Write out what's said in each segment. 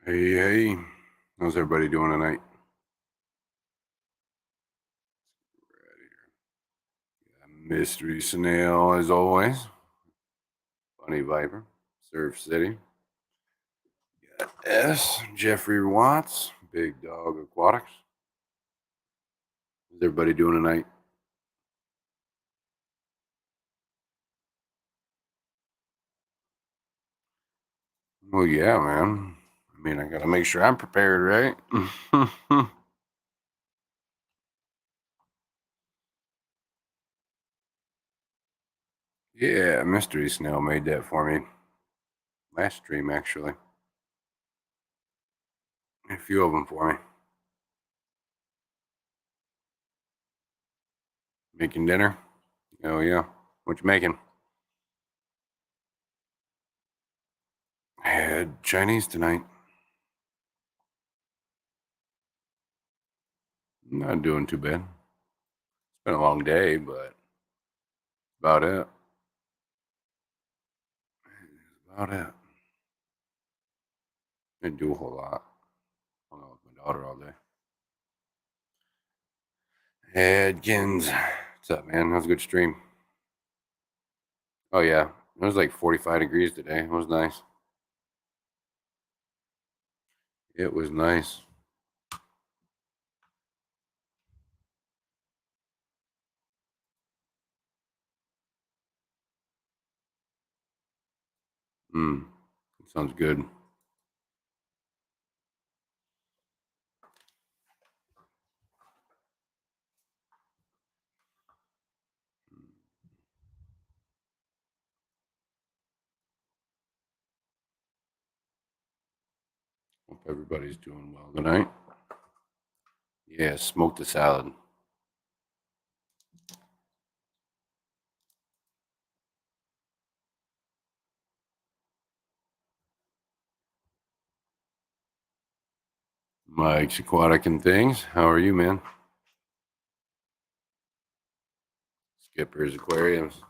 Hey, how's everybody doing tonight? Mystery Snail, as always. Bunny Viper, Surf City. Got S, Jeffrey Watts, Big Dog Aquatics. How's everybody doing tonight? Well, yeah, man. I mean, I gotta make sure I'm prepared, right? Yeah, Mystery Snail made that for me. Last stream, actually. A few of them for me. Making dinner? Oh, yeah. What you making? I had Chinese tonight. Not doing too bad. It's been a long day, but about it. About it. Didn't do a whole lot. Hung out with my daughter all day. Adkins. What's up, man? That was a good stream. Oh, yeah. It was like 45 degrees today. It was nice. It was nice. Sounds good. Hope everybody's doing well tonight. Yeah, smoked a salad. Mike's Aquatic and Things. How are you, man? Skipper's Aquariums.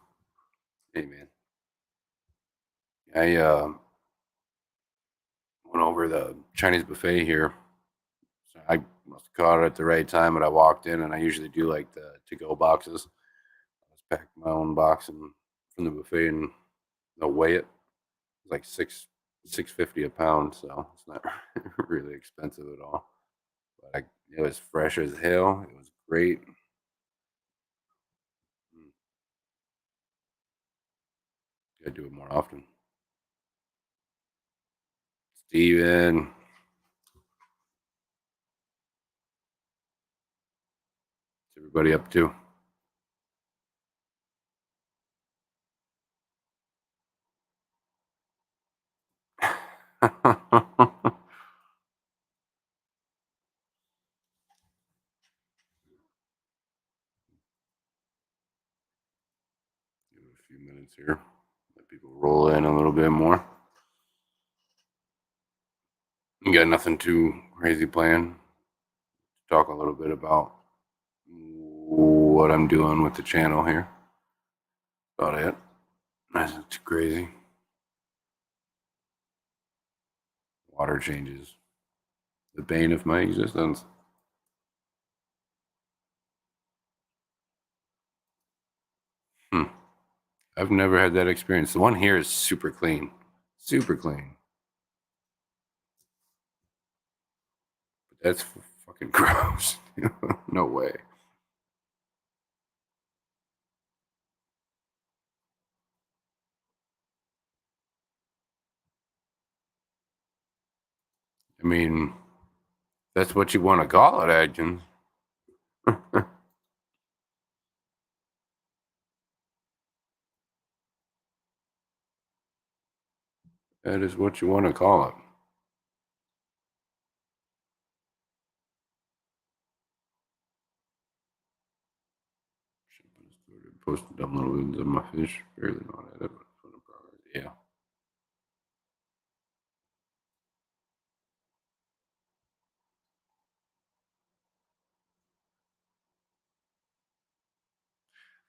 Hey, man. I went over the Chinese buffet here. So I must have caught it at the right time, but I walked in, and I usually do like the to-go boxes. I was pack my own box and from the buffet, and they'll weigh it. It's like 650 a pound, so it's not really expensive at all. But it was fresh as hell. It was great. Mm, Gotta do it more often. Steven, what's everybody up to? Give it a few minutes here. Let people roll in a little bit more. You got nothing too crazy planned? Talk a little bit about what I'm doing with the channel here. About it. Nothing too crazy. Water changes. The bane of my existence. Hmm. I've never had that experience. The one here is super clean. Super clean. But that's fucking gross. No way. I mean, that's what you want to call it, Adkins. That is what you want to call it. Posted dumb little vids of my fish. Barely know that. Yeah.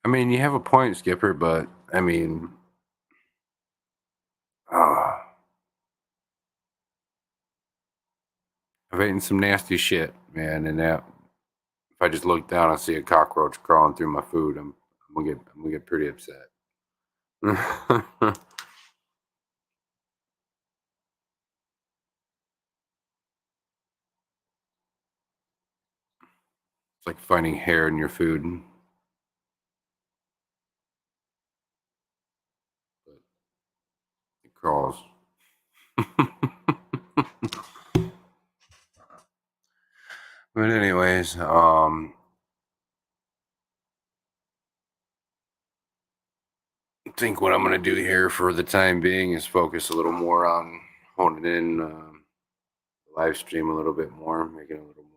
I mean, you have a point, Skipper, but I mean, uh, I've eaten some nasty shit, man, and that if I just look down and see a cockroach crawling through my food, I'm gonna get pretty upset. It's like finding hair in your food. But it crawls. But anyways, I think what I'm gonna do here for the time being is focus a little more on honing in the live stream a little bit more, making it a little more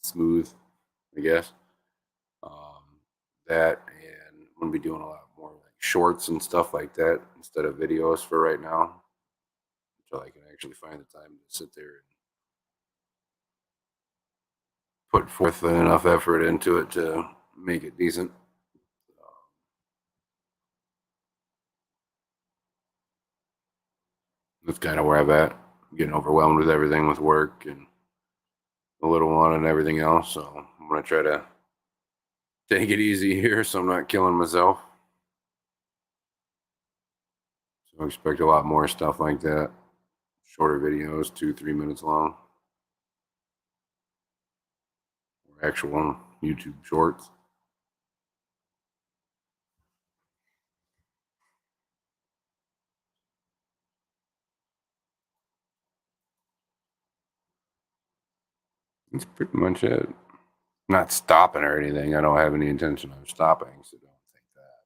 smooth, I guess. Um, that and I'm gonna be doing a lot more like shorts and stuff like that instead of videos for right now, until I can actually find the time to sit there and put forth enough effort into it to make it decent. That's kind of where I'm at. I'm getting overwhelmed with everything with work and the little one and everything else. So I'm gonna try to take it easy here so I'm not killing myself. So I expect a lot more stuff like that. Shorter videos, 2, 3 minutes long, or actual YouTube shorts. That's pretty much it. Not stopping or anything. I don't have any intention of stopping, so don't think that.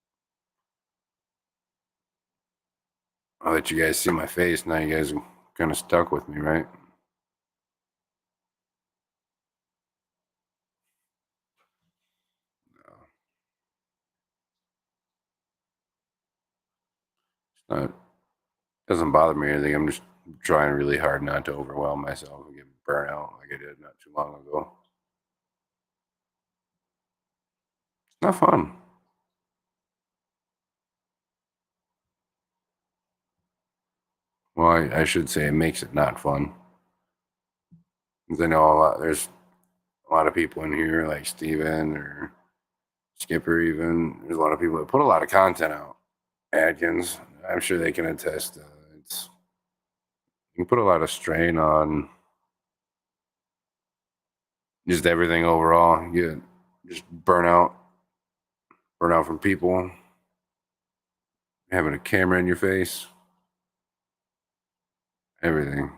I'll let you guys see my face. Now you guys are kind of stuck with me, right? No, it's not. Doesn't bother me or anything. I'm just trying really hard not to overwhelm myself and get burnt out like I did not too long ago. It's not fun. Well, I should say it makes it not fun. Because I know there's a lot of people in here like Steven or Skipper, even. There's a lot of people that put a lot of content out. Adkins, I'm sure they can attest. It's you can put a lot of strain on just everything overall. You get just burnout from people, having a camera in your face, everything.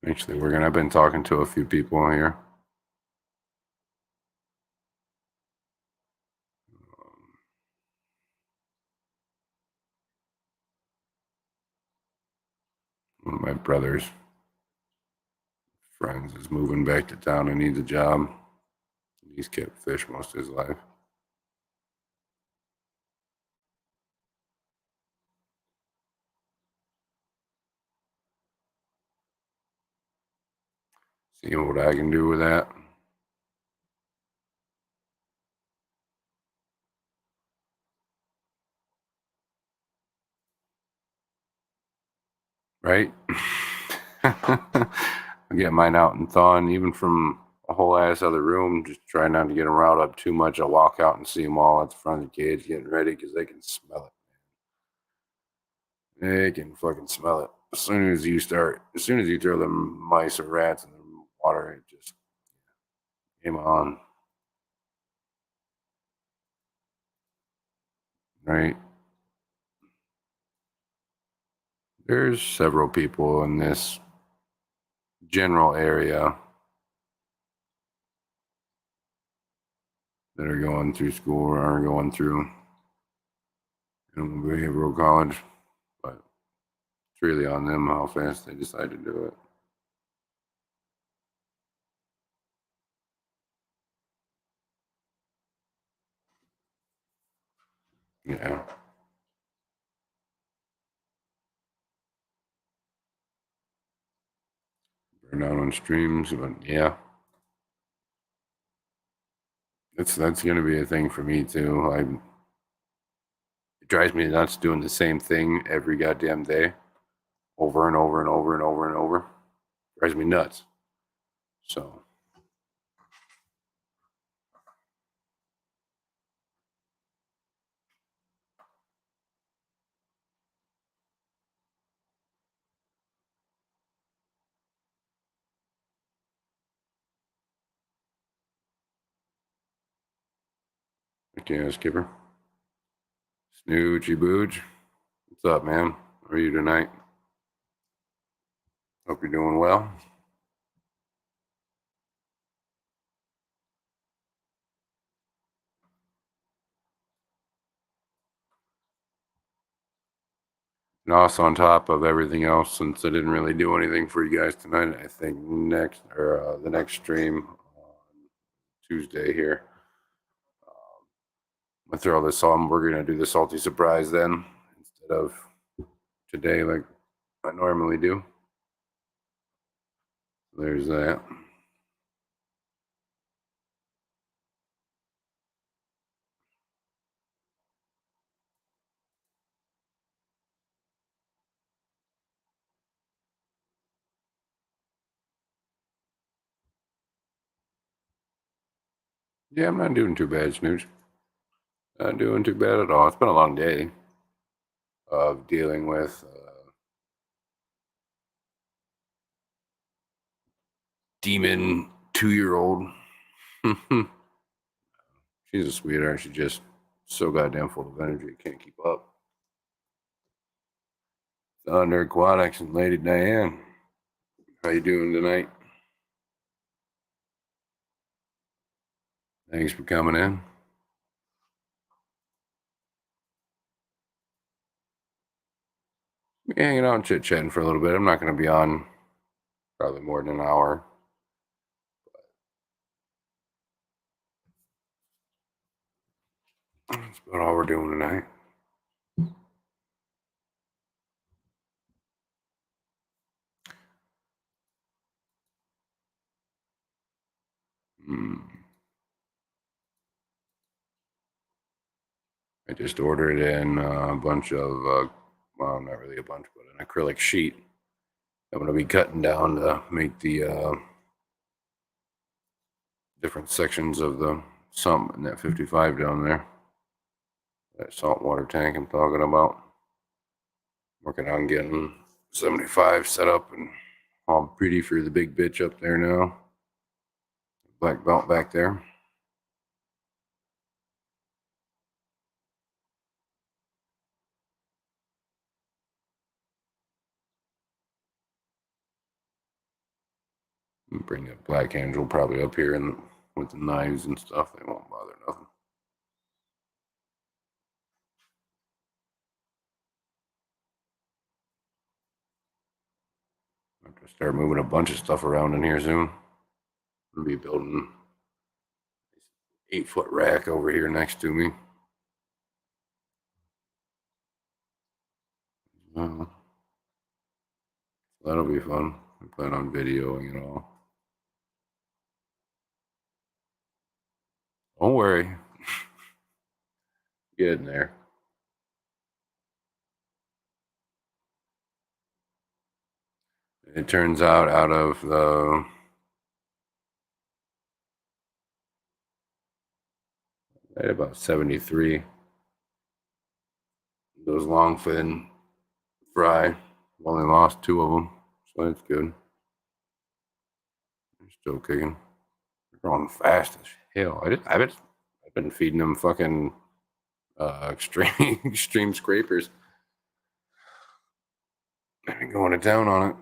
Actually, I've been talking to a few people here. One of my brother's friends is moving back to town and needs a job. He's kept fish most of his life. Seeing what I can do with that. Right? I get mine out and thawing, even from a whole ass other room. Just try not to get them riled up too much. I walk out and see them all at the front of the cage getting ready because they can smell it. They can fucking smell it. As soon as you throw them mice or rats in the water, it just came on. Right? There's several people in this general area that are going through school or are going through behavioral college, but it's really on them how fast they decide to do it. Yeah, burn out on streams, but yeah, that's gonna be a thing for me too. It drives me nuts doing the same thing every goddamn day, over and over and over and over and over. Drives me nuts. So okay, Skipper. Snoochie Booge. What's up, man? How are you tonight? Hope you're doing well. And also on top of everything else, since I didn't really do anything for you guys tonight, I think the next stream on Tuesday here, I throw this on. We're gonna do the salty surprise then instead of today like I normally do. There's that. Yeah, I'm not doing too bad, Snooch. Not doing too bad at all. It's been a long day of dealing with demon 2-year-old. She's a sweetheart. She's just so goddamn full of energy. Can't keep up. Thunder Aquatics and Lady Diane. How you doing tonight? Thanks for coming in. We're hanging out and chit chatting for a little bit. I'm not going to be on probably more than an hour. That's about all we're doing tonight. Hmm. I just ordered in a bunch of, well, not really a bunch, but an acrylic sheet. I'm going to be cutting down to make the different sections of the sump in that 55 down there. That saltwater tank I'm talking about. Working on getting 75 set up and all pretty for the big bitch up there now. Black belt back there. Bring that Black Angel probably up here and with the knives and stuff. They won't bother nothing. I have to start moving a bunch of stuff around in here soon. I'll be building 8-foot rack over here next to me. Uh, that'll be fun. I plan on videoing it all. Don't worry. Get in there. It turns out of the at about 73, those long fin fry. I've only lost 2 of them, so that's good. They're still kicking. They're growing fast as hell. I've been feeding them fucking extreme scrapers. I've been going to town on it.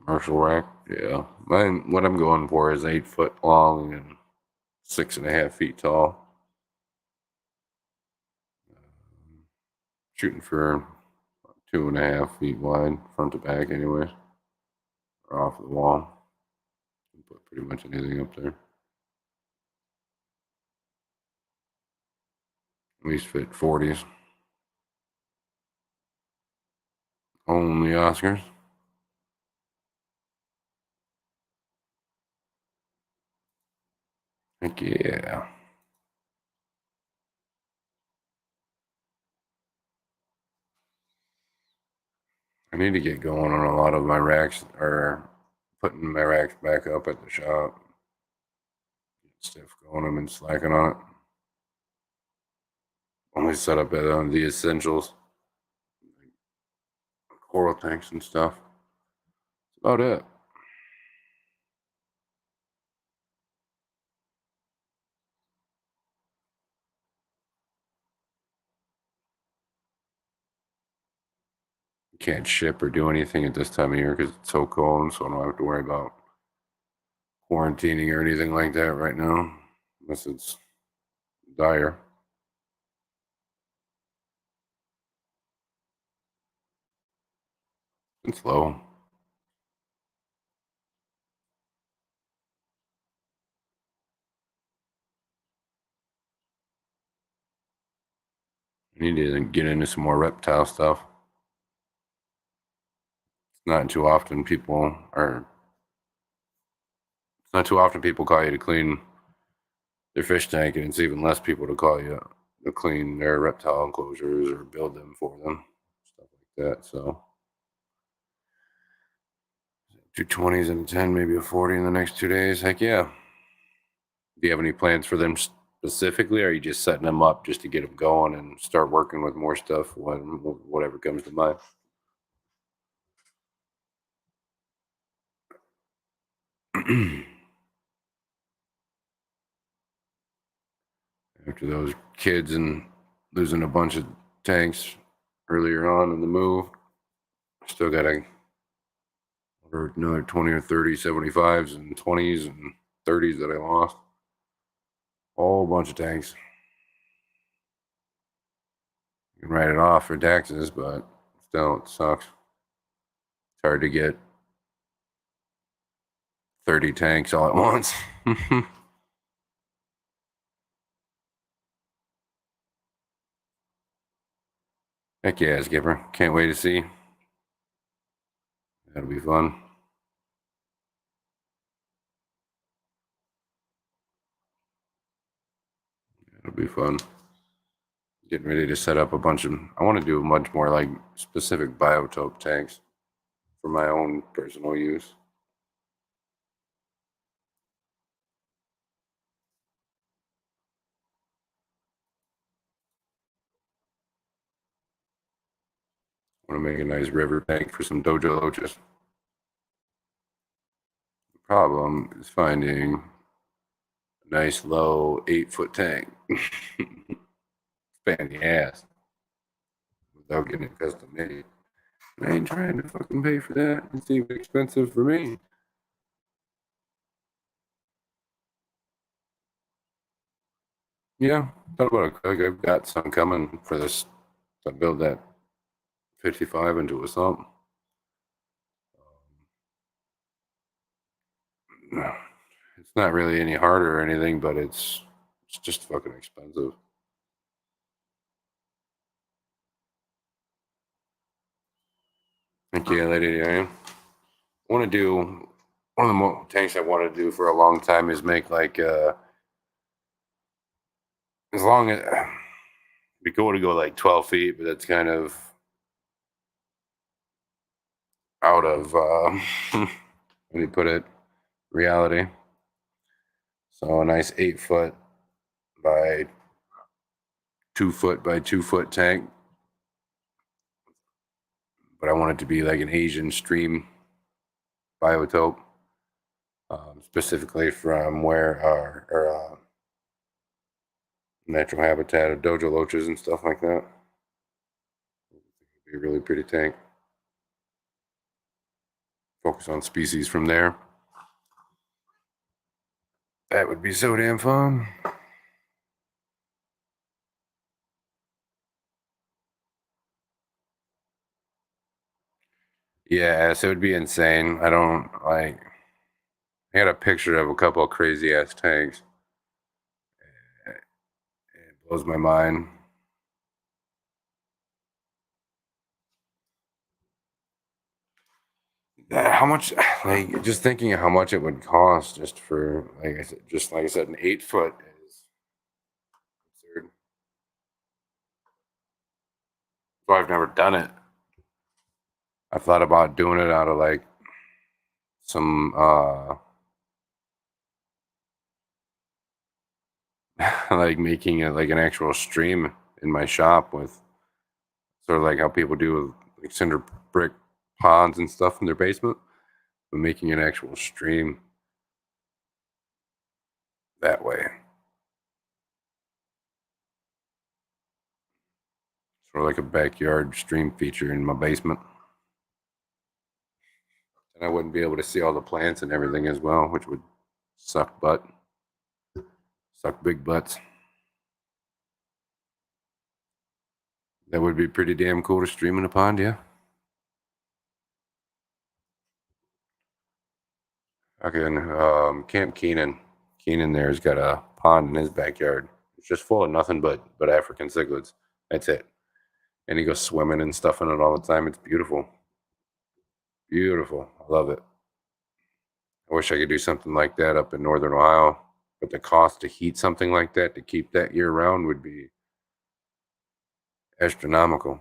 Commercial rack, yeah. What I'm going for is 8 foot long and 6.5 feet tall. Shooting for 2.5 feet wide, front to back, anyways, or off the wall. Put pretty much anything up there. At least fit 40s. Only Oscars. Heck yeah. I need to get going on a lot of my racks, or putting my racks back up at the shop. Get stiff going. I've been slacking on it. Only set up at the essentials, coral tanks and stuff. That's about it. Can't ship or do anything at this time of year because it's so cold, so I don't have to worry about quarantining or anything like that right now, unless it's dire. It's low. I need to get into some more reptile stuff. It's not too often people are. It's not too often people call you to clean their fish tank, and it's even less people to call you to clean their reptile enclosures or build them for them, stuff like that. So 220s and a 10, maybe a 40 in the next 2 days. Heck yeah. Do you have any plans for them specifically? Or are you just setting them up just to get them going and start working with more stuff when whatever comes to mind? After those kids and losing a bunch of tanks earlier on in the move, still got to order another 20 or 30 75s and 20s and 30s that I lost. Whole bunch of tanks. can write it off for taxes, but still, it sucks. It's hard to get 30 tanks all at once. Heck yeah, Skipper. Can't wait to see. That'll be fun. It'll be fun. Getting ready to set up a bunch of. I want to do much more like specific biotope tanks for my own personal use. I want to make a nice river tank for some dojo loaches. The problem is finding a nice low 8-foot tank. Pain in the ass without getting it custom made. I ain't trying to fucking pay for that. It's even expensive for me. Yeah, thought about it. Like I've got some coming for this to build that 55 into a sump. It's not really any harder or anything, but it's just fucking expensive. Thank you, lady. I want to do one of the tanks I want to do for a long time is make like as long as we go to go like 12 feet, but that's kind of out of let me put it reality. So a nice 8-foot by 2-foot by 2-foot tank, but I want it to be like an Asian stream biotope, specifically from where our natural habitat of dojo loaches and stuff like that. It'd be a really pretty tank. Focus on species from there. That would be so damn fun. Yeah, so it would be insane. I don't like. I got a picture of a couple of crazy ass tanks. It blows my mind. How much? Like just thinking of how much it would cost just for like I said, an 8-foot is absurd. So I've never done it. I've thought about doing it out of like some like making it like an actual stream in my shop with sort of like how people do with like cinder brick ponds and stuff in their basement, but making an actual stream that way. Sort of like a backyard stream feature in my basement. And I wouldn't be able to see all the plants and everything as well, which would suck butt. Suck big butts. That would be pretty damn cool to stream in a pond, yeah. Okay, and Camp Keenan. Keenan there's got a pond in his backyard. It's just full of nothing but African cichlids. That's it. And he goes swimming and stuff in it all the time. It's beautiful. Beautiful. I love it. I wish I could do something like that up in northern Ohio, but the cost to heat something like that to keep that year round would be astronomical.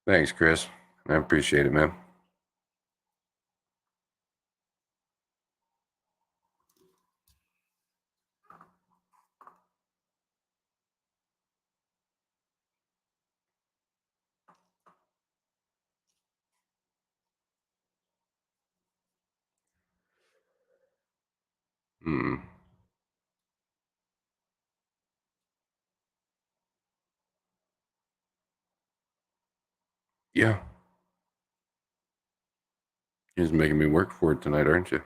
Thanks, Chris. I appreciate it, man. Mm. Yeah. You're just making me work for it tonight, aren't you?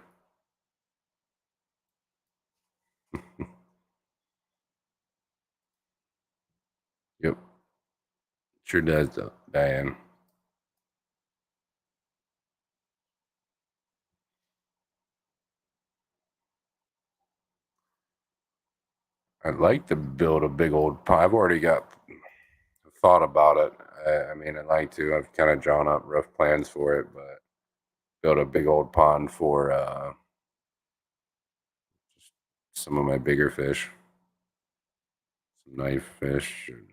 Yep. Sure does, though, Diane. I'd like to build a big old pond. I've already got thought about it. I mean, I'd like to. I've kind of drawn up rough plans for it, but build a big old pond for just some of my bigger fish, some knife fish. And,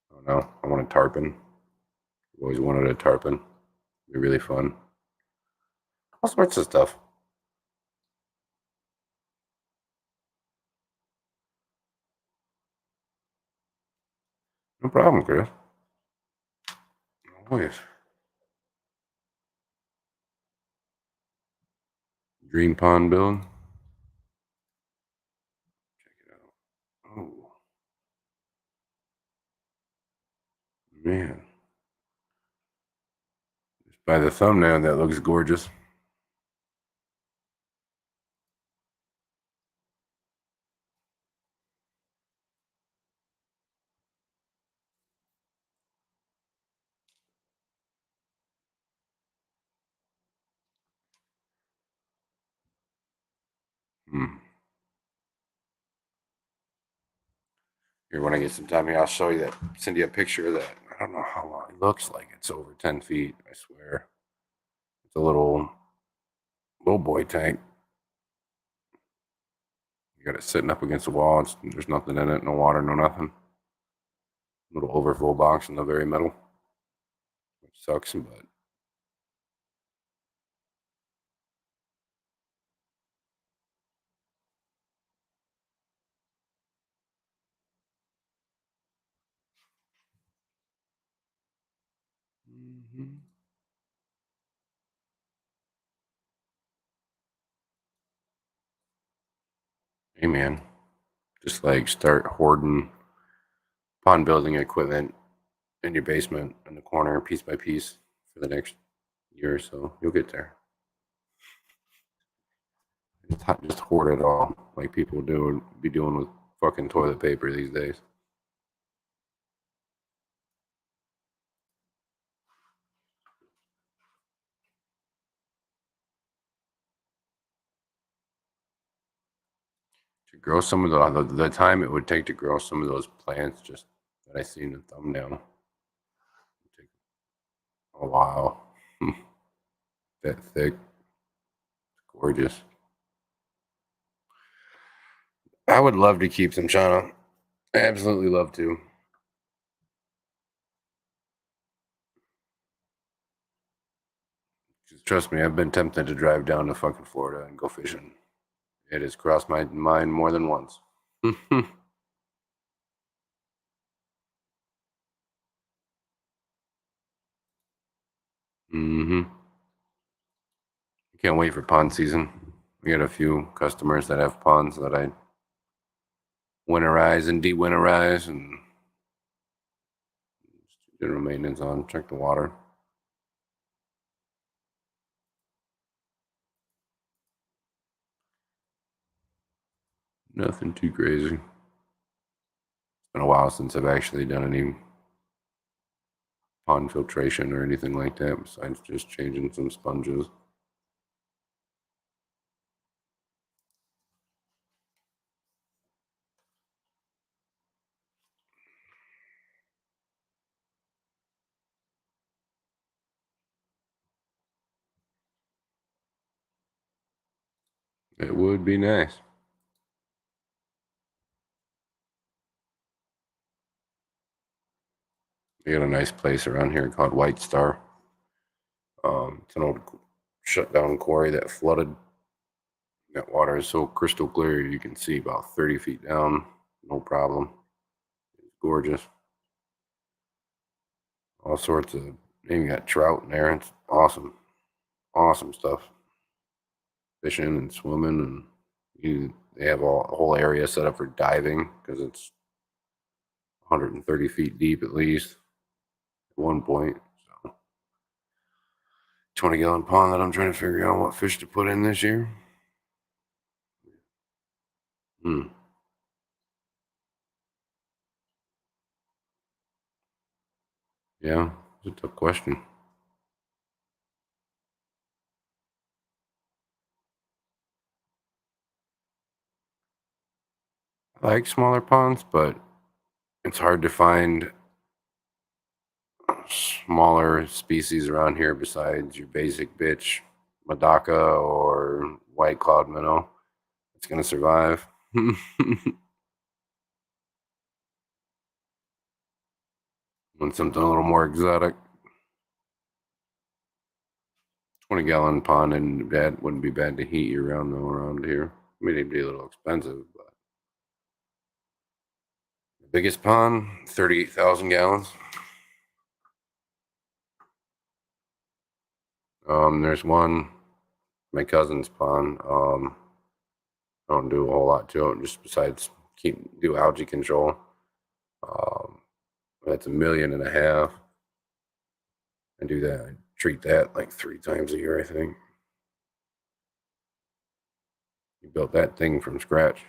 I don't know. I want a tarpon. I've always wanted a tarpon. It'd be really fun. All sorts of stuff. No problem, Chris. Always. Dream pond build. Check it out. Oh, man. Just by the thumbnail, that looks gorgeous. Hmm. Here, when I get some time here, I'll show you that. Send you a picture of that. I don't know how long it looks like. It's over 10 feet, I swear. It's a little boy tank. You got it sitting up against the wall. There's nothing in it, no water, no nothing. Little overflow box in the very middle, which sucks, but mhm. Hey man, just like start hoarding pond building equipment in your basement in the corner, piece by piece, for the next year or so. You'll get there. Just hoard it all, like people be doing with fucking toilet paper these days. To grow some of the time it would take to grow some of those plants, just that I see in the thumbnail, would take a while. That thick, gorgeous. I would love to keep some, Shauna. Absolutely love to. Trust me, I've been tempted to drive down to fucking Florida and go fishing. It has crossed my mind more than once. Mm-hmm. Can't wait for pond season. We got a few customers that have ponds that I winterize and de-winterize and general maintenance on. Check the water. Nothing too crazy. It's been a while since I've actually done any pond filtration or anything like that besides just changing some sponges. It would be nice. We got a nice place around here called White Star. It's an old shut down quarry that flooded. That water is so crystal clear you can see about 30 feet down, no problem. It's gorgeous. All sorts of, you got trout in there. It's awesome. Awesome stuff. Fishing and swimming, and they have a whole area set up for diving because it's 130 feet deep at least at one point. 20-gallon pond that I'm trying to figure out what fish to put in this year. Hmm. Yeah, it's a tough question. I like smaller ponds, but it's hard to find smaller species around here besides your basic bitch, Madaka or white cloud minnow. It's gonna survive. Want something a little more exotic. 20-gallon pond and that wouldn't be bad to heat year round though around here. I mean, it'd be a little expensive, but the biggest pond, 38,000 gallons. There's one, my cousin's pond. I don't do a whole lot to it, just besides do algae control. Um, that's 1.5 million. I do that. I treat that like 3 times a year, I think. You built that thing from scratch.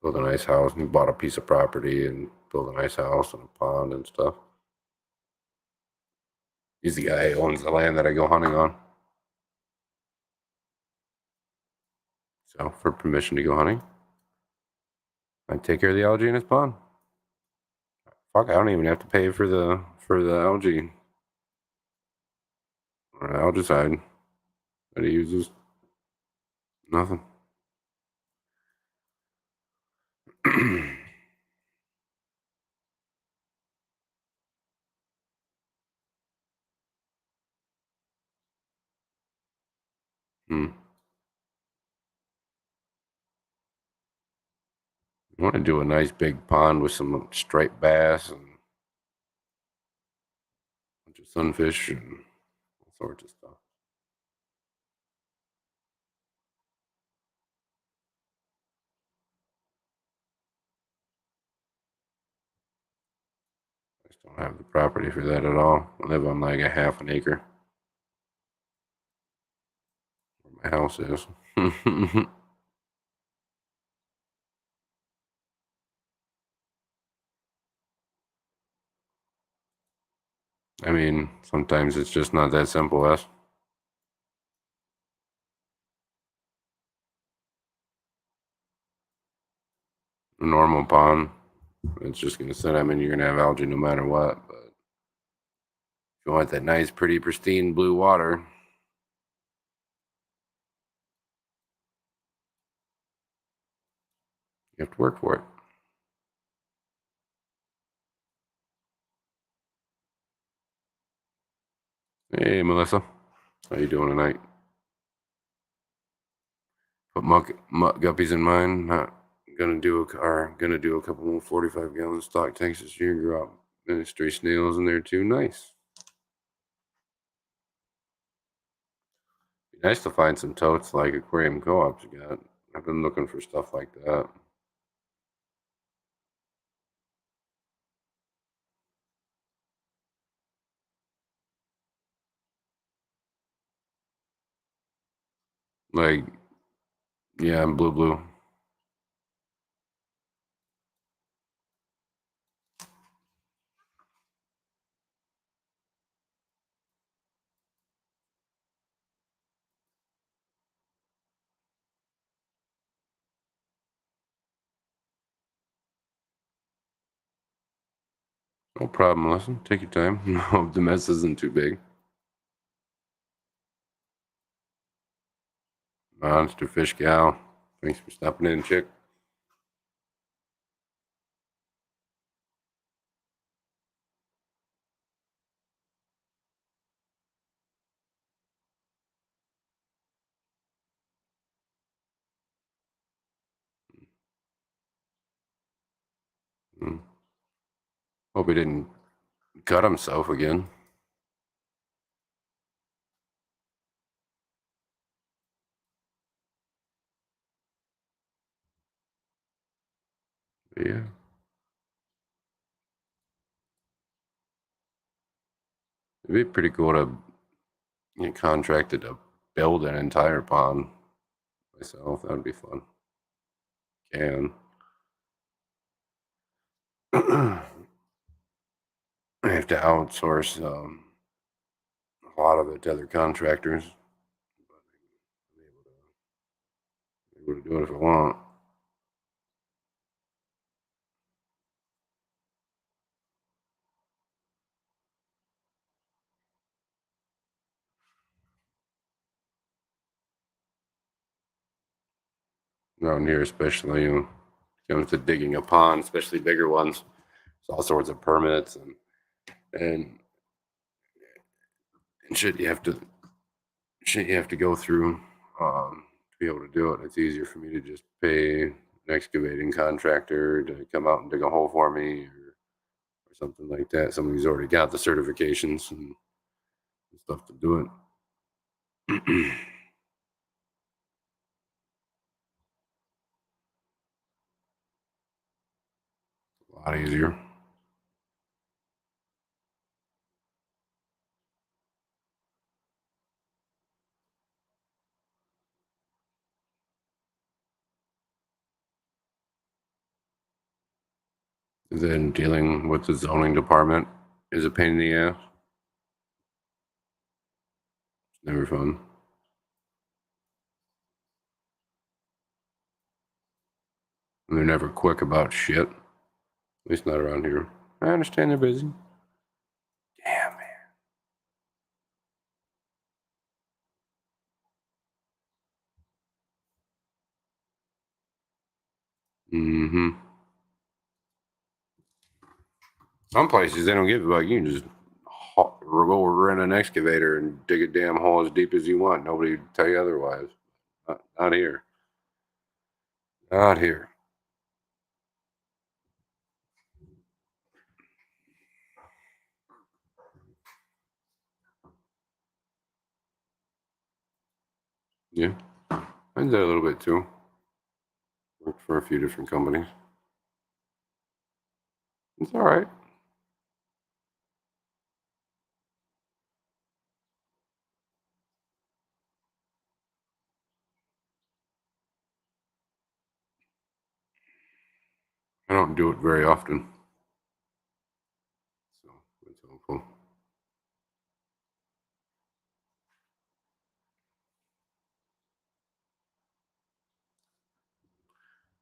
Build a nice house. And bought a piece of property and built a nice house and a pond and stuff. He's the guy who owns the land that I go hunting on. So for permission to go hunting, I take care of the algae in his pond. Fuck, I don't even have to pay for the algae or the algicide that he uses. Nothing. Hmm. I want to do a nice big pond with some striped bass and a bunch of sunfish and all sorts of stuff. I just don't have the property for that at all. I live on like a half an acre where my house is. I mean, sometimes it's just not that simple. As a normal pond, it's just going to sit. I mean, you're going to have algae no matter what. But if you want that nice, pretty, pristine blue water, you have to work for it. Hey, Melissa, how you doing tonight? Put muck guppies in mine. Not gonna do a couple more 45-gallon stock tanks this year. Grow out stray snails in there too. Nice. Be nice to find some totes like Aquarium Co-op's got. I've been looking for stuff like that. Like, yeah, blue. No problem, Melissa. Take your time. Hope the mess isn't too big. Monster Fish Gal. Thanks for stopping in, chick. Mm. Hope he didn't cut himself again. But yeah. It'd be pretty cool to get contracted to build an entire pond myself. That would be fun. Can. I have to outsource a lot of it to other contractors. But I'm able to do it if I want. Around here, especially when it comes to digging a pond, especially bigger ones. There's all sorts of permits and shit you have to go through to be able to do it. It's easier for me to just pay an excavating contractor to come out and dig a hole for me or something like that. Somebody who's already got the certifications and stuff to do it. A lot easier. Then dealing with the zoning department is a pain in the ass. It's never fun. And they're never quick about shit. At least not around here. I understand they're busy. Damn, man. Mm-hmm. Some places they don't give a fuck. You can just go rent an excavator and dig a damn hole as deep as you want. Nobody would tell you otherwise. Not here. Not here. Yeah. I did that a little bit too. Worked for a few different companies. It's all right. I don't do it very often. So it's helpful.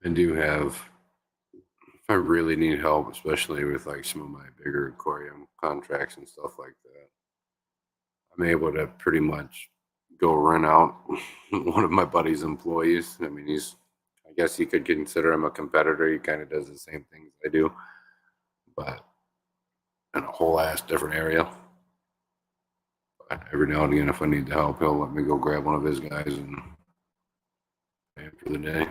I do have, if I really need help, especially with like some of my bigger aquarium contracts and stuff like that, I'm able to pretty much go rent out one of my buddy's employees. I mean, I guess you could consider him a competitor. He kind of does the same things I do, but in a whole ass different area. But every now and again, if I need the help, he'll let me go grab one of his guys and pay him for the day.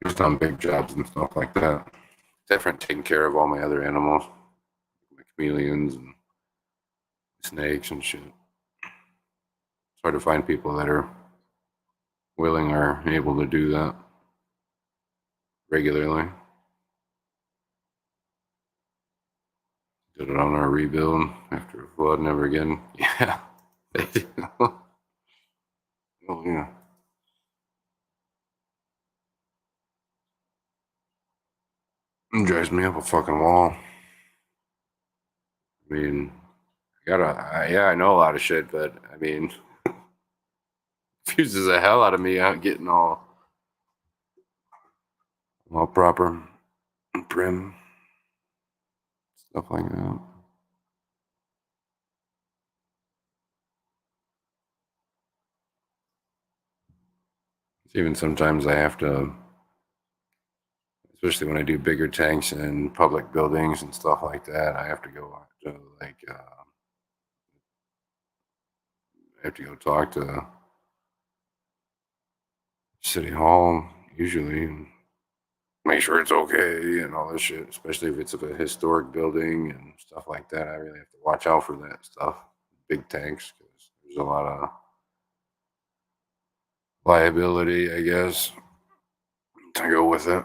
Just on big jobs and stuff like that. Different taking care of all my other animals, my chameleons and snakes and shit. It's hard to find people that are willing or able to do that regularly. Did it on our rebuild after a flood, never again. Yeah, they do. Oh, yeah. It drives me up a fucking wall. I mean, yeah, I know a lot of shit, but I mean, confuses the hell out of me out getting all proper, and prim, stuff like that. Even sometimes I have to, especially when I do bigger tanks in public buildings and stuff like that, I have to go to I have to go talk to City Hall usually and make sure it's okay and all this shit, especially if it's of a historic building and stuff like that. I really have to watch out for that stuff. Big tanks, because there's a lot of liability, I guess, to go with it.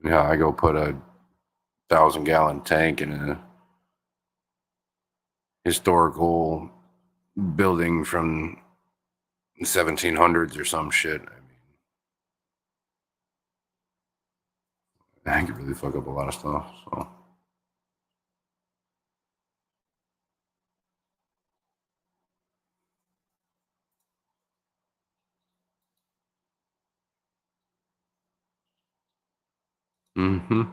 Yeah, I go put a 1,000-gallon tank in a historical building from the 1700s or some shit. I mean, I could really fuck up a lot of stuff. So, hmm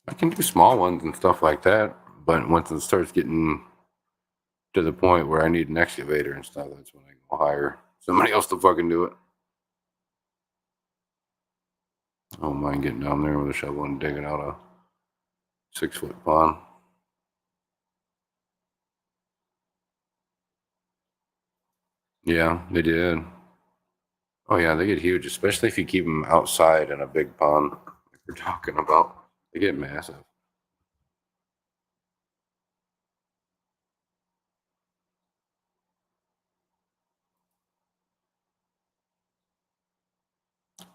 I can do small ones and stuff like that, but once it starts getting to the point where I need an excavator and stuff, that's when I go hire somebody else to fucking do it. I don't mind getting down there with a shovel and digging out a 6-foot pond. Yeah, they did. Oh yeah, they get huge, especially if you keep them outside in a big pond like we're talking about. They get massive.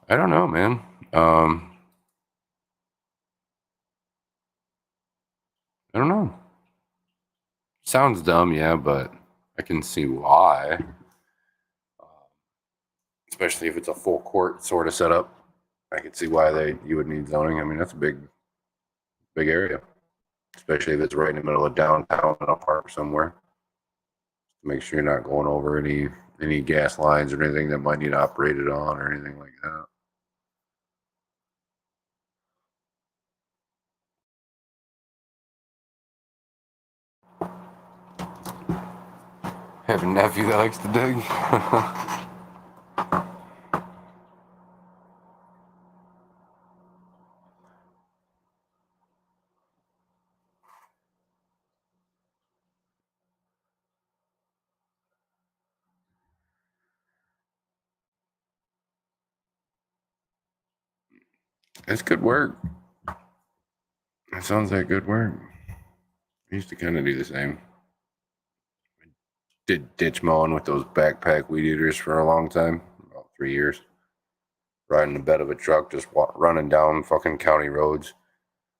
I don't know, man. Um, I don't know. Sounds dumb, yeah, but I can see why. Especially if it's a full court sort of setup. I could see why they you would need zoning. I mean, that's a big area, especially if it's right in the middle of downtown in a park somewhere. Make sure you're not going over any gas lines or anything that might need operated on or anything like that. Have a nephew that likes to dig. It's good work. That sounds like good work. I used to kind of do the same. Did ditch mowing with those backpack weed eaters for a long time, about 3 years. Riding the bed of a truck, just running down fucking county roads,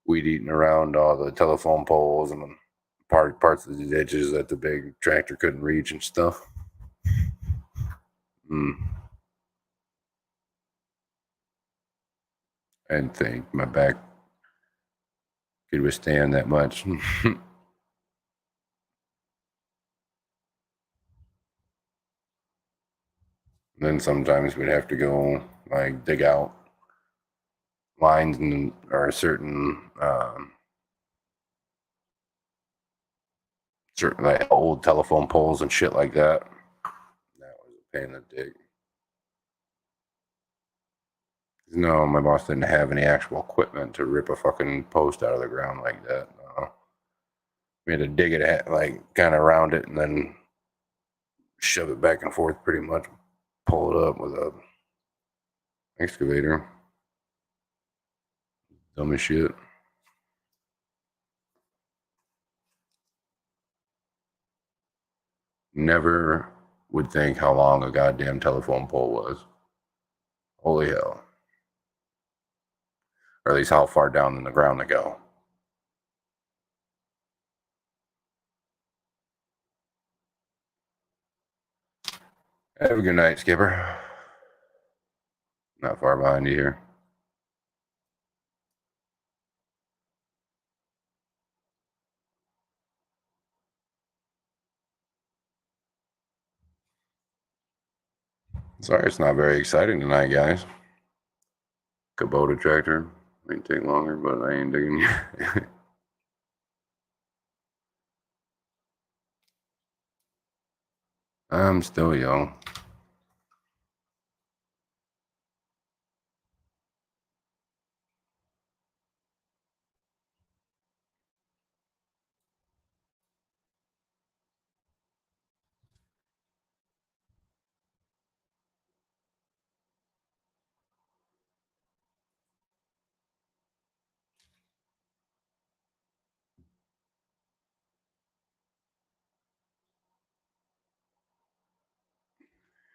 weed eating around all the telephone poles and parts of the ditches that the big tractor couldn't reach and stuff. Mm. I didn't think my back could withstand that much. Then sometimes we'd have to go like dig out lines and or certain like old telephone poles and shit like that. That was a pain in the dick. No, my boss didn't have any actual equipment to rip a fucking post out of the ground like that. No. We had to dig it at, like kind of around it and then shove it back and forth pretty much, pull it up with a excavator. Dumb as shit. Never would think how long a goddamn telephone pole was. Holy hell. Or at least how far down in the ground to go. Have a good night, Skipper. Not far behind you here. Sorry, it's not very exciting tonight, guys. Kubota tractor. Might take longer, but I ain't digging you. I'm still young.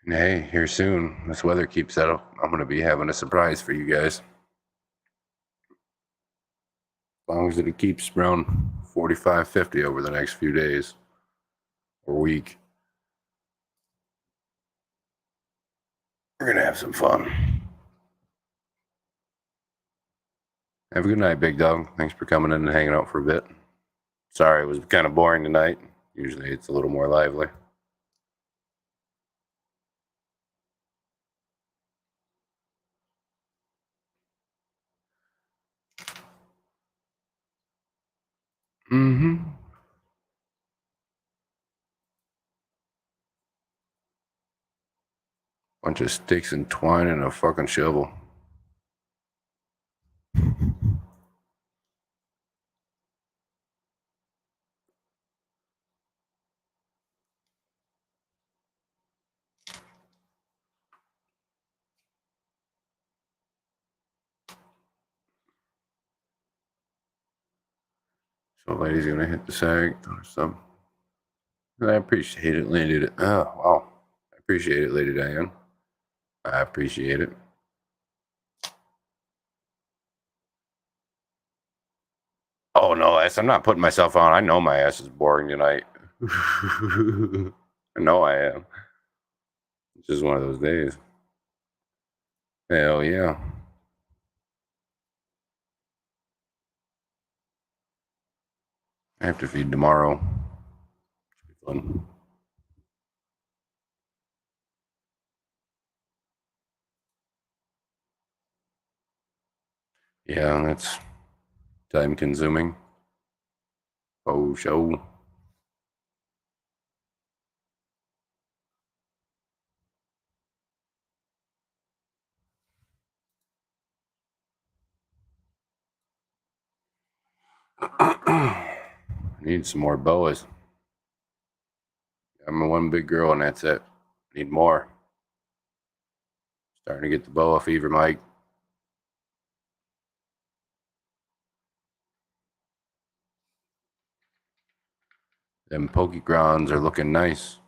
Hey, here soon. This weather keeps up. I'm gonna be having a surprise for you guys. long as it keeps around 45, 50 over the next few days or week, we're going to have some fun. Have a good night, big dog. Thanks for coming in and hanging out for a bit. Sorry, it was kind of boring tonight. Usually it's a little more lively. Mm-hmm. Bunch of sticks and twine and a fucking shovel. So lady's gonna hit the sag or something. I appreciate it, Lady. Oh, wow. I appreciate it, Lady Diane. I appreciate it. Oh no, I'm not putting myself on. I know my ass is boring tonight. I know I am. It's just one of those days. Hell yeah. I have to feed tomorrow. Should be fun. Yeah, that's time consuming. Oh, show. Need some more boas. I'm a one big girl and that's it. Need more. Starting to get the boa fever, Mike. Them poke grounds are looking nice.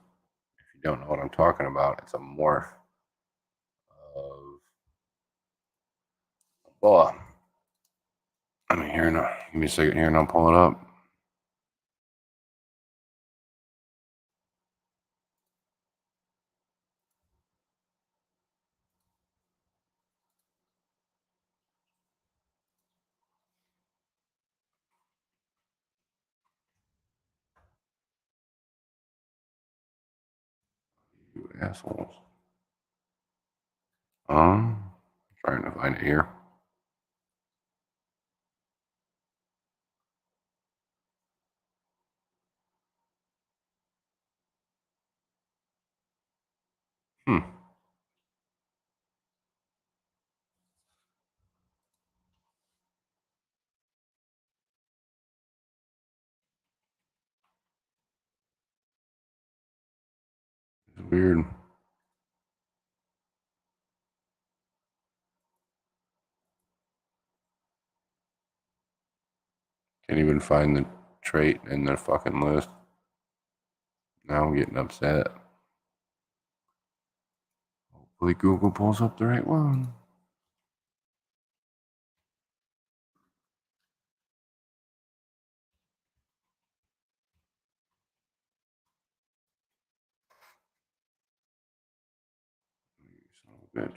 If you don't know what I'm talking about, it's a morph of boa. I'm here now. Give me a second here and I'll pull it up. You assholes. Trying to find it here. Hmm. It's weird. Can't even find the trait in the fucking list. Now I'm getting upset. Hopefully Google pulls up the right one. You son of a bitch.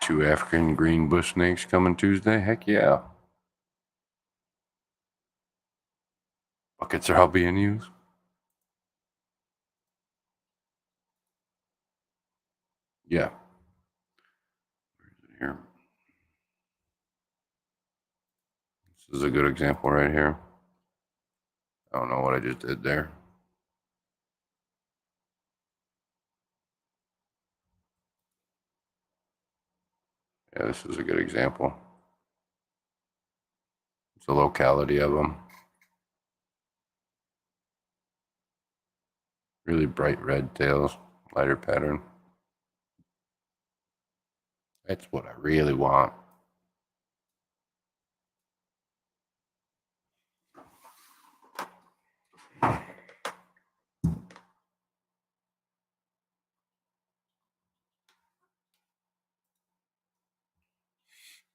Two African green bush snakes coming Tuesday? Heck yeah. Buckets are all being used. Yeah. Where's it here? This is a good example right here. I don't know what I just did there. Yeah, this is a good example. It's the locality of them. Really bright red tails, lighter pattern. That's what I really want.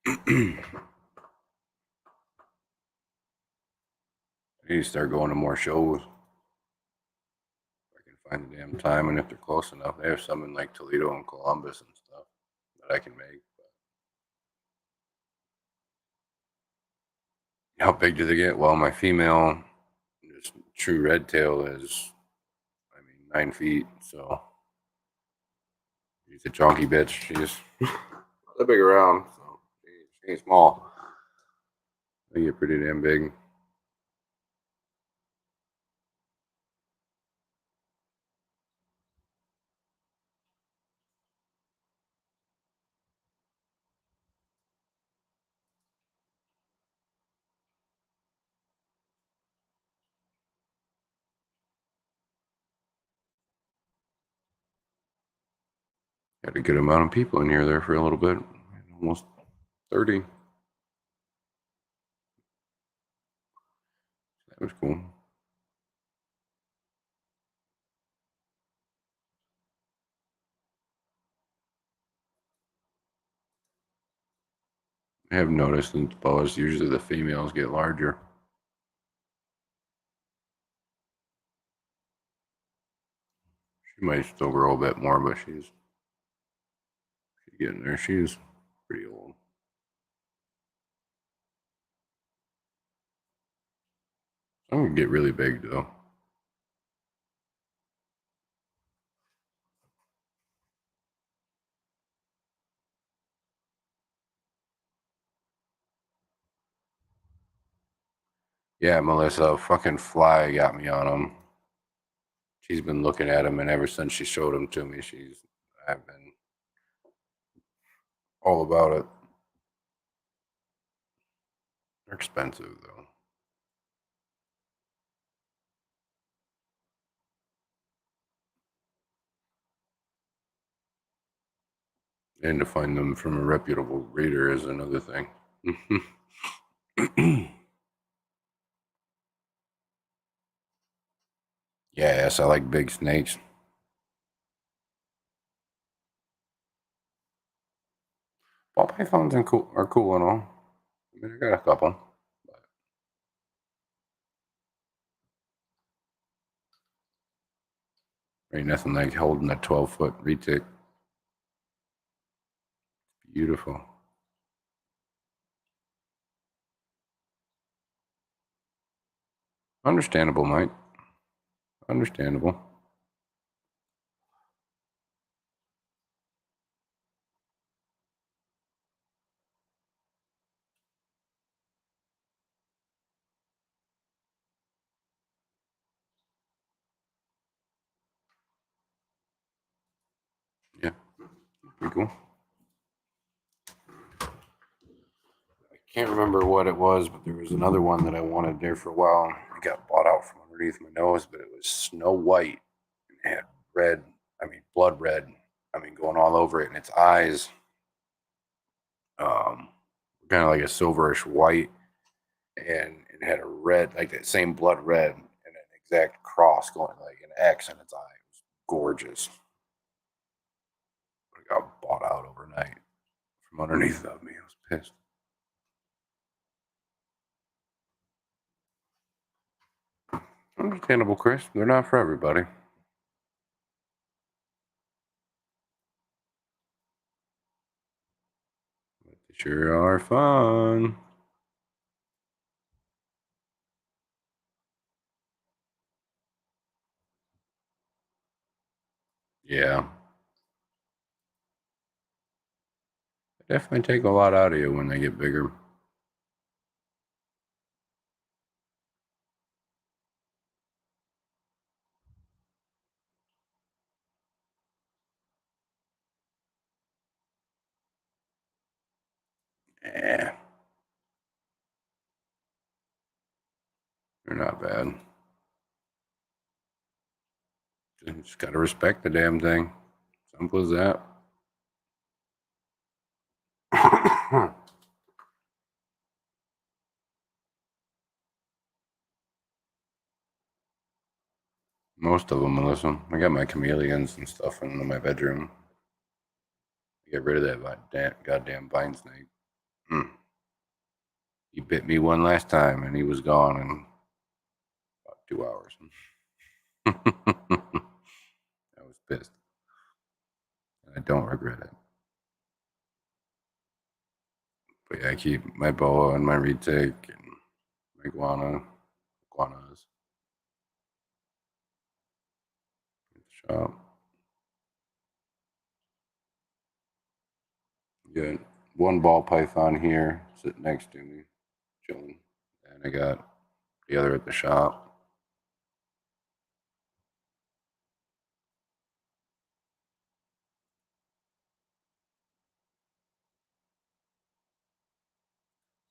I need to start going to more shows. If I can find the damn time, and if they're close enough, they have some in like Toledo and Columbus and stuff that I can make. How big do they get? Well, my female, this true red tail is, 9 feet. So she's a chunky bitch. She's a big around. So she ain't small. They get pretty damn big. Got a good amount of people in here there for a little bit. Almost 30. That was cool. I have noticed in boas, usually the females get larger. She might still grow a bit more, but she's getting there. She's pretty old. I'm gonna get really big though. Yeah, Melissa, a fucking fly got me on them. She's been looking at them, and ever since she showed them to me, I've been all about it. They're expensive though. And to find them from a reputable breeder is another thing. Yes, I like big snakes. Ball pythons are cool and all. I mean, I got a couple. But ain't nothing like holding a 12-foot retic. Beautiful. Understandable, Mike. Understandable. Yeah, pretty cool. I can't remember what it was, but there was another one that I wanted there for a while. It got bought out from underneath my nose, but it was snow white and it had red, blood red, going all over it, and its eyes, um, kind of like a silverish white, and it had a red, like that same blood red, and an exact cross going like an X in its eye. It was gorgeous. But it got bought out overnight from underneath of me. I was pissed. Understandable, Chris. They're not for everybody. But they sure are fun. Yeah. They definitely take a lot out of you when they get bigger. Yeah. They're not bad. Just gotta respect the damn thing. Simple as that. Most of them, Melissa. I got my chameleons and stuff in my bedroom. Get rid of that goddamn vine snake. He bit me one last time and he was gone in about 2 hours. I was pissed. I don't regret it. But yeah, I keep my boa and my retic and my iguanas at the shop. Got one ball python here sitting next to me, chilling. And I got the other at the shop.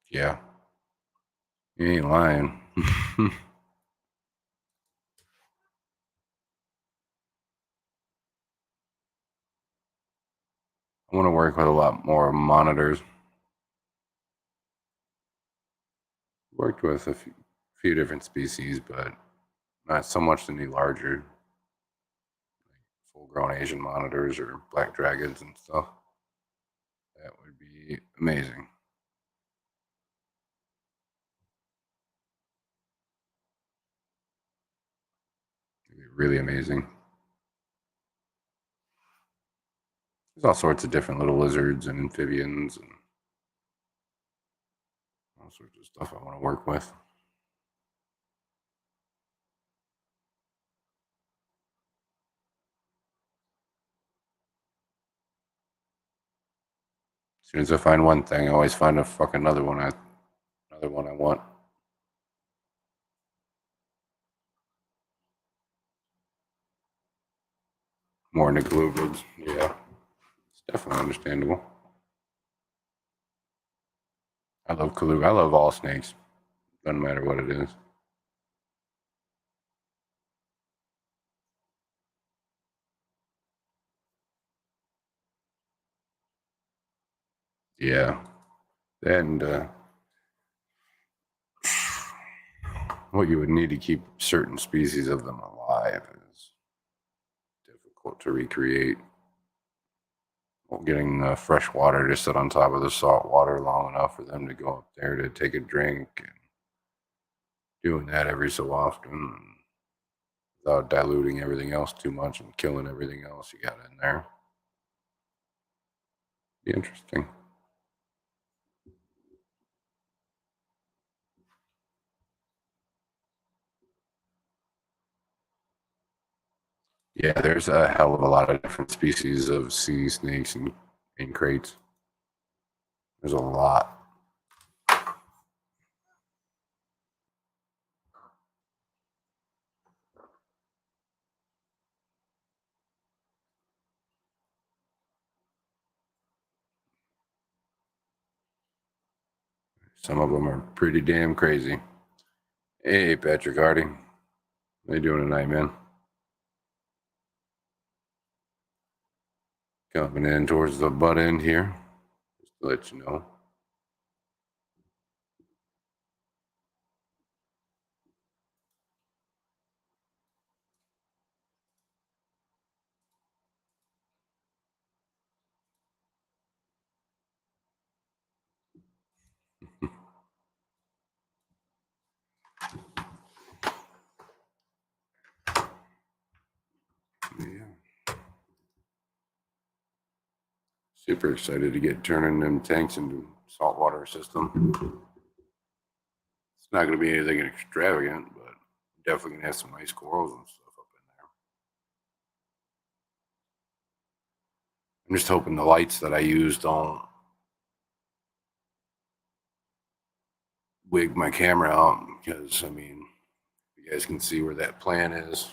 Yeah, you ain't lying. I want to work with a lot more monitors. Worked with a few different species, but not so much any larger, like full-grown Asian monitors or black dragons and stuff. That would be amazing. It'd be really amazing. There's all sorts of different little lizards and amphibians and all sorts of stuff I want to work with. As soon as I find one thing, I always find a fucking another one. Another one I want. More into colubrids. Yeah, it's definitely understandable. I love colubrid. I love all snakes. Doesn't matter what it is. Yeah, and what you would need to keep certain species of them alive is difficult to recreate. Well, getting fresh water to sit on top of the salt water long enough for them to go up there to take a drink, and doing that every so often without diluting everything else too much and killing everything else you got in there. Be interesting. Yeah, there's a hell of a lot of different species of sea snakes in crates. There's a lot. Some of them are pretty damn crazy. Hey, Patrick Hardy. How you doing tonight, man? Coming in towards the butt end here. Just to let you know. Yeah. Super excited to get turning them tanks into saltwater system. It's not going to be anything extravagant, but definitely going to have some nice corals and stuff up in there. I'm just hoping the lights that I use don't wig my camera out, because, I mean, you guys can see where that plan is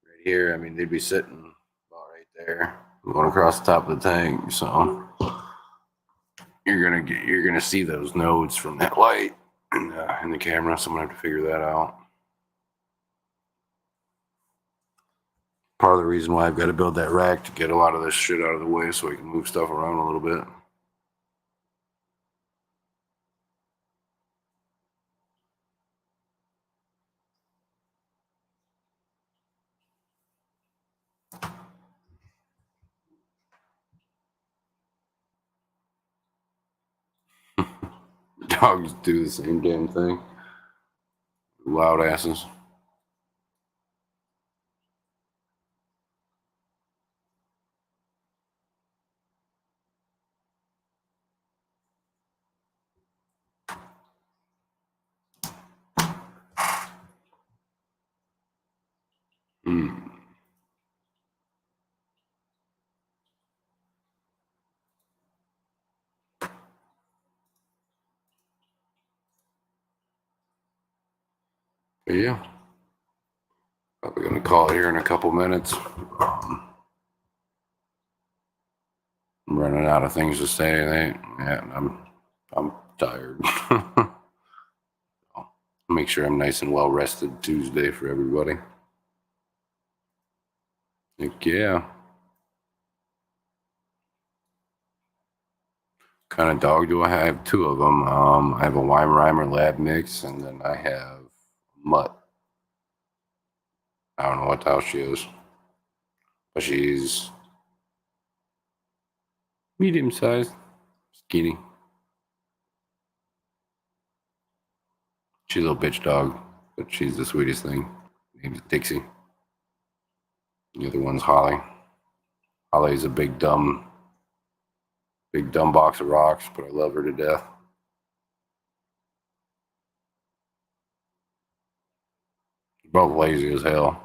right here. I mean, they'd be sitting about right there, going across the top of the tank. So you're gonna see those nodes from that light in the camera. So I'm gonna have to figure that out. Part of the reason why I've got to build that rack to get a lot of this shit out of the way, so I can move stuff around a little bit. dogs do the same damn thing. Loud asses. Hmm. But yeah, probably gonna call it here in a couple minutes. I'm running out of things to say. Yeah, I'm tired. I'll make sure I'm nice and well rested Tuesday for everybody. Heck yeah. Kind of dog do I have? I have two of them. I have a Weimaraner Lab mix, and then I have Mutt. I don't know what the hell she is, but she's medium sized, skinny. She's a little bitch dog, but she's the sweetest thing. Name's Dixie. The other one's Holly. Holly's a big dumb box of rocks, but I love her to death. Both lazy as hell.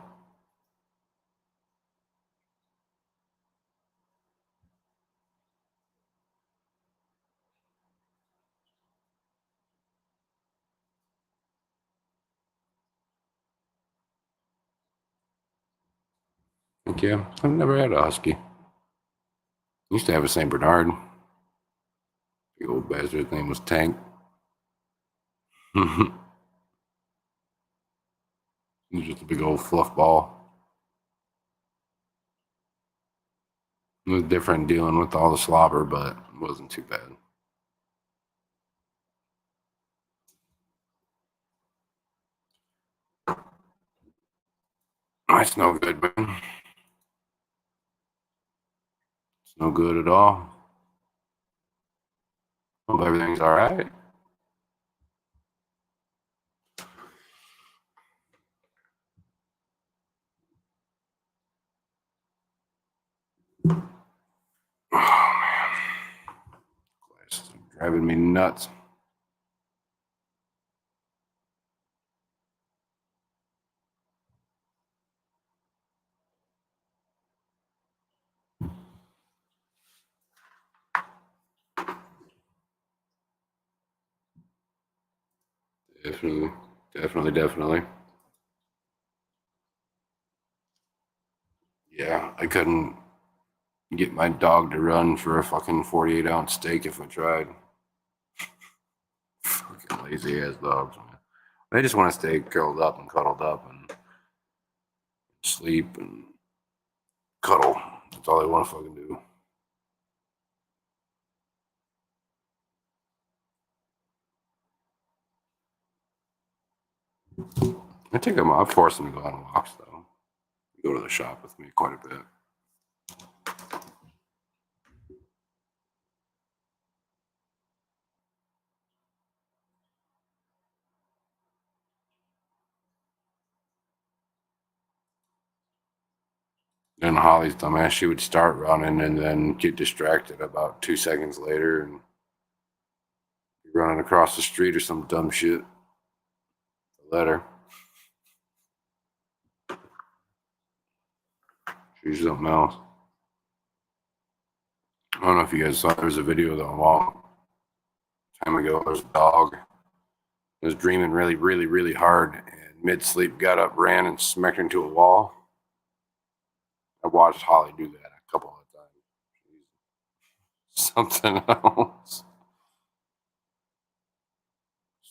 Heck yeah. I've never had a husky. Used to have a Saint Bernard. The old bastard's name was Tank. He was just a big old fluff ball. It was different dealing with all the slobber, but it wasn't too bad. It's no good, man. It's no good at all. Hope everything's all right. Oh man, it's driving me nuts. Definitely, definitely. Yeah, I couldn't get my dog to run for a fucking 48-ounce steak if I tried. Fucking lazy ass dogs, man. They just want to stay curled up and cuddled up and sleep and cuddle. That's all they want to fucking do. I take them. I force them to go on walks though. Go to the shop with me quite a bit. Then Holly's dumbass, she would start running and then get distracted about 2 seconds later and be running across the street or some dumb shit. Let her. She's something else. I don't know if you guys saw. There was a video though a long time ago. There was a dog. Was dreaming really hard and mid sleep got up, ran, and smacked into a wall. I watched Holly do that a couple of times. Something else.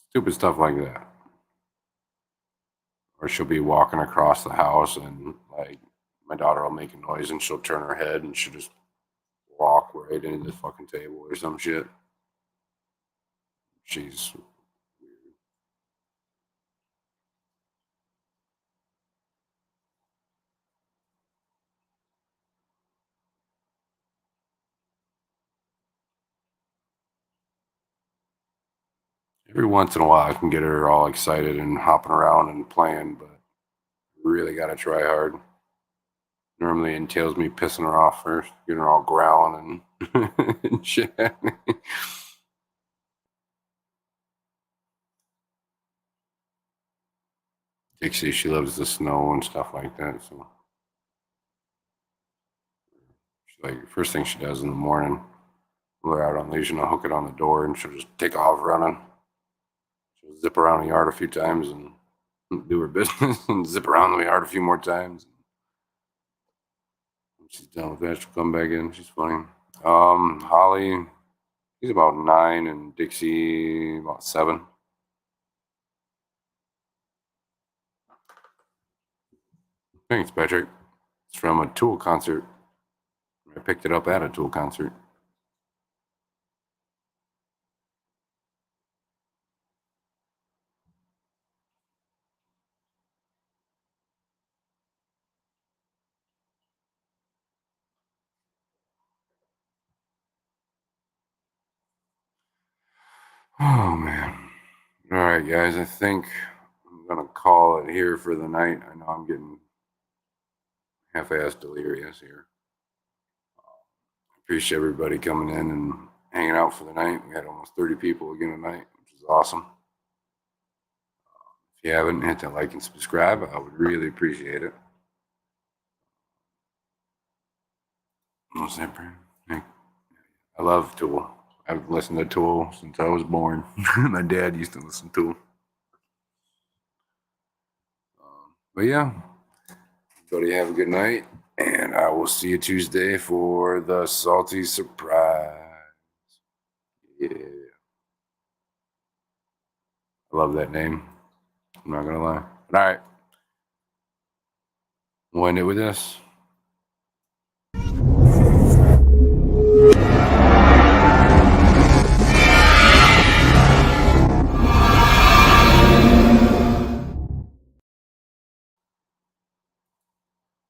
Stupid stuff like that. Or she'll be walking across the house and like my daughter will make a noise and she'll turn her head and she'll just walk right into the fucking table or some shit. She's Every once in a while, I can get her all excited and hopping around and playing, but really got to try hard. Normally entails me pissing her off first, getting her all growling and, and shit at me. Dixie, she loves the snow and stuff like that. So, she's like, first thing she does in the morning, we're out on leash and I'll hook it on the door and she'll just take off running. She'll zip around the yard a few times and do her business and zip around the yard a few more times. When she's done with that, she'll come back in. She's funny. Holly, he's about 9 and Dixie about 7. Thanks, Patrick. It's from a Tool concert. I picked it up at a Tool concert. Oh man. All right, guys. I think I'm gonna call it here for the night. I know I'm getting half-assed delirious here. Appreciate everybody coming in and hanging out for the night. We had almost 30 people again tonight, which is awesome. If you haven't, hit that like and subscribe. I would really appreciate it. What's that, Brandon? Hey, I love Tool. I've listened to Tool since I was born. My dad used to listen to him. But yeah, everybody have a good night, and I will see you Tuesday for the salty surprise. Yeah, I love that name. I'm not gonna lie. All right, we'll end it with this.